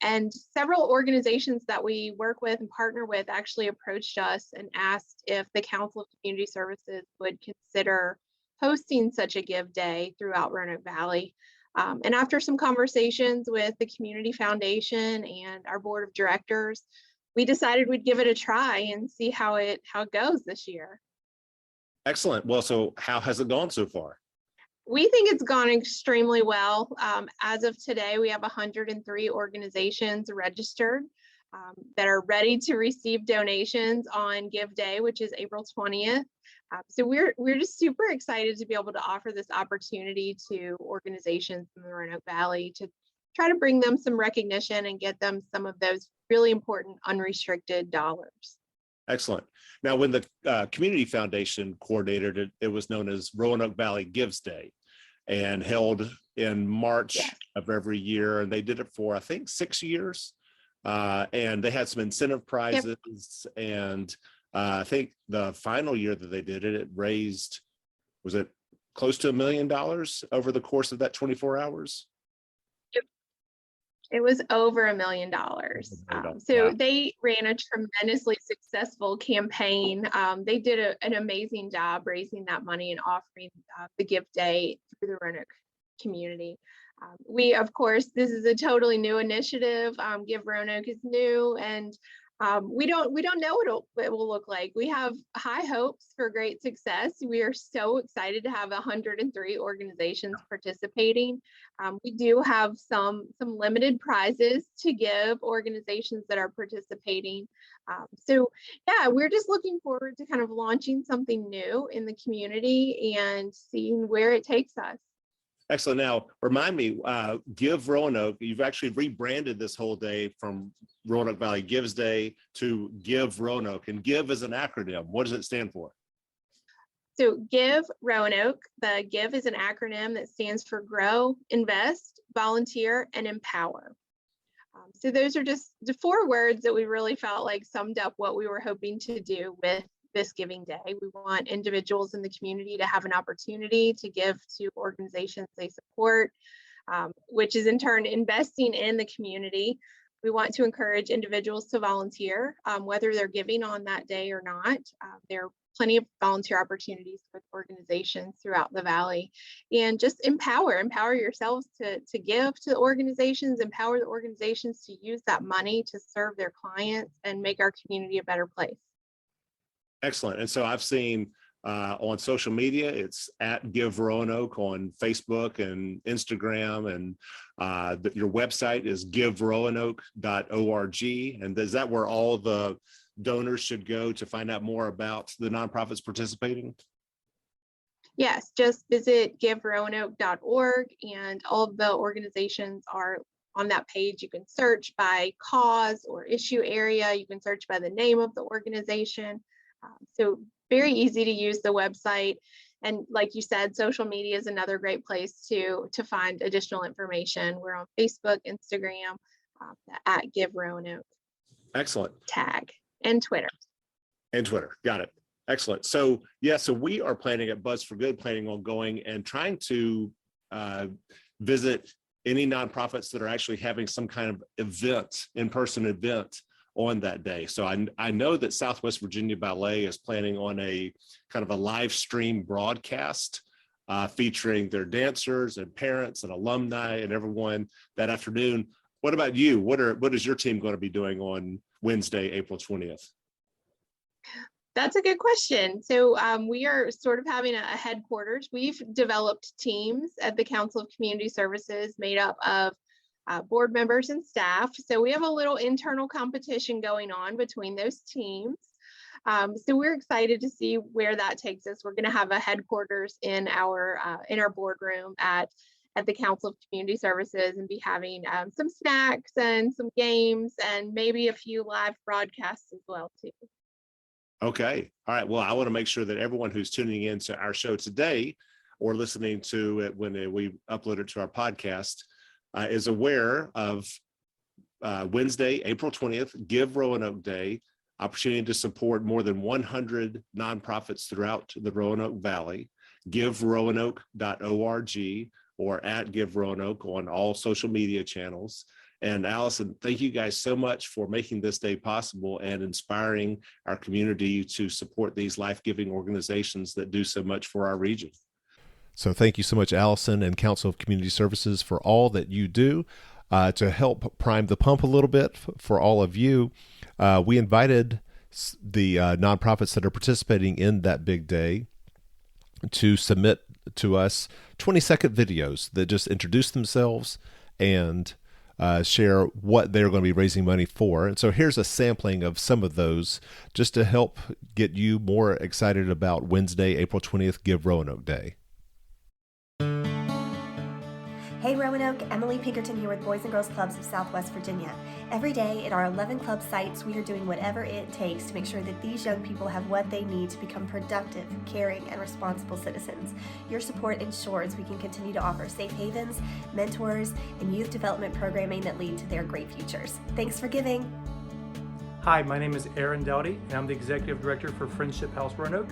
And several organizations that we work with and partner with actually approached us and asked if the Council of Community Services would consider hosting such a Give Day throughout Roanoke Valley. And after some conversations with the Community Foundation and our board of directors, we decided we'd give it a try and see how it goes this year. Excellent. Well, so how has it gone so far? We think it's gone extremely well. As of today, we have 103 organizations registered that are ready to receive donations on Give Day, which is April 20th. So we're just super excited to be able to offer this opportunity to organizations in the Roanoke Valley to try to bring them some recognition and get them some of those really important unrestricted dollars. Excellent. Now, when the Community Foundation coordinated it, it was known as Roanoke Valley Gives Day and held in March of every year. And they did it for, I think, 6 years. And they had some incentive prizes. And I think the final year that they did it, it raised, was it close to $1 million over the course of that 24 hours? It was over $1 million. So they ran a tremendously successful campaign. They did an amazing job raising that money and offering the Give Day through the Roanoke community. We, of course, this is a totally new initiative. Give Roanoke is new, and we don't know what it will look like. We have high hopes for great success. We are so excited to have 103 organizations participating. We do have some limited prizes to give organizations that are participating. So yeah, we're just looking forward to kind of launching something new in the community and seeing where it takes us. Excellent. Now, remind me, Give Roanoke, you've actually rebranded this whole day from Roanoke Valley Gives Day to Give Roanoke. And GIVE is an acronym. What does it stand for? So Give Roanoke, the GIVE is an acronym that stands for Grow, Invest, Volunteer, and Empower. So those are just the 4 words that we really felt like summed up what we were hoping to do with this giving day. We want individuals in the community to have an opportunity to give to organizations they support, which is in turn investing in the community. We want to encourage individuals to volunteer, whether they're giving on that day or not. There are plenty of volunteer opportunities with organizations throughout the Valley. And just empower yourselves to give to the organizations, empower the organizations to use that money to serve their clients and make our community a better place. Excellent. And so I've seen on social media, it's at Give Roanoke on Facebook and Instagram, and your website is giveroanoke.org. And is that where all the donors should go to find out more about the nonprofits participating? Yes, just visit giveroanoke.org, and all of the organizations are on that page. You can search by cause or issue area. You can search by the name of the organization. So very easy to use the website. And like you said, social media is another great place to find additional information. We're on Facebook, Instagram, at Give Roanoke. Excellent. Tag. And Twitter. Got it. Excellent. So so we are planning at Buzz for Good, planning on going and trying to visit any nonprofits that are actually having some kind of event, in-person event on that day. So I know that Southwest Virginia Ballet is planning on a kind of a live stream broadcast featuring their dancers and parents and alumni and everyone that afternoon. What about you? What is your team going to be doing on Wednesday, April 20th? That's a good question. So we are sort of having a headquarters. We've developed teams at the Council of Community Services made up of board members and staff. So we have a little internal competition going on between those teams. So we're excited to see where that takes us. We're going to have a headquarters in our boardroom at the Council of Community Services, and be having some snacks and some games and maybe a few live broadcasts as well too. Okay. All right. Well, I want to make sure that everyone who's tuning in to our show today or listening to it when we upload it to our podcast is aware of Wednesday, April 20th, Give Roanoke Day, opportunity to support more than 100 nonprofits throughout the Roanoke Valley. GiveRoanoke.org or at Give Roanoke on all social media channels. And Allison, thank you guys so much for making this day possible and inspiring our community to support these life-giving organizations that do so much for our region. So thank you so much, Allison and Council of Community Services, for all that you do to help prime the pump a little bit for all of you. We invited the nonprofits that are participating in that big day to submit to us 20-second videos that just introduce themselves and share what they're going to be raising money for. And so here's a sampling of some of those just to help get you more excited about Wednesday, April 20th, Give Roanoke Day. Hey Roanoke, Emily Pinkerton here with Boys and Girls Clubs of Southwest Virginia. Every day at our 11 club sites, we are doing whatever it takes to make sure that these young people have what they need to become productive, caring, and responsible citizens. Your support ensures we can continue to offer safe havens, mentors, and youth development programming that lead to their great futures. Thanks for giving. Hi, my name is Aaron Dowdy, and I'm the Executive Director for Friendship House Roanoke.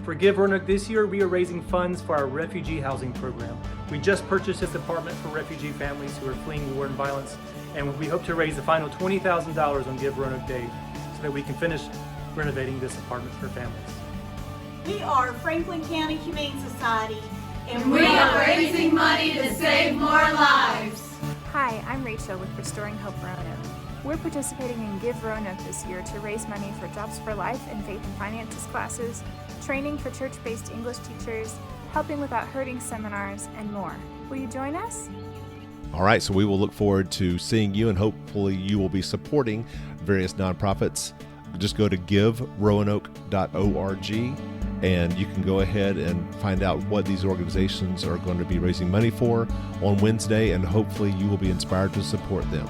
For Give Roanoke this year, we are raising funds for our refugee housing program. We just purchased this apartment for refugee families who are fleeing war and violence, and we hope to raise the final $20,000 on Give Roanoke Day so that we can finish renovating this apartment for families. We are Franklin County Humane Society, and we are raising money to save more lives. Hi, I'm Rachel with Restoring Hope Roanoke. We're participating in Give Roanoke this year to raise money for Jobs for Life and Faith and Finances classes, training for church-based English teachers, Helping Without Hurting seminars, and more. Will you join us? All right, so we will look forward to seeing you, and hopefully you will be supporting various nonprofits. Just go to giveroanoke.org, and you can go ahead and find out what these organizations are going to be raising money for on Wednesday, and hopefully you will be inspired to support them.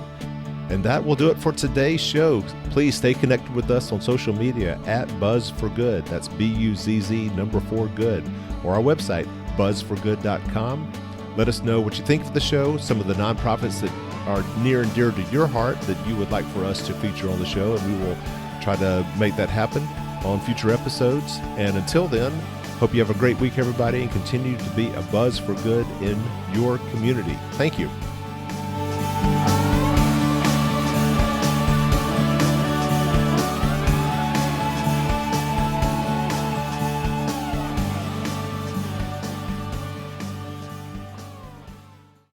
And that will do it for today's show. Please stay connected with us on social media at Buzz for Good. That's BUZZ4Good. Or our website, buzzforgood.com. Let us know what you think of the show, some of the nonprofits that are near and dear to your heart that you would like for us to feature on the show, and we will try to make that happen. on future episodes. And until then, hope you have a great week, everybody, and continue to be a buzz for good in your community. Thank you.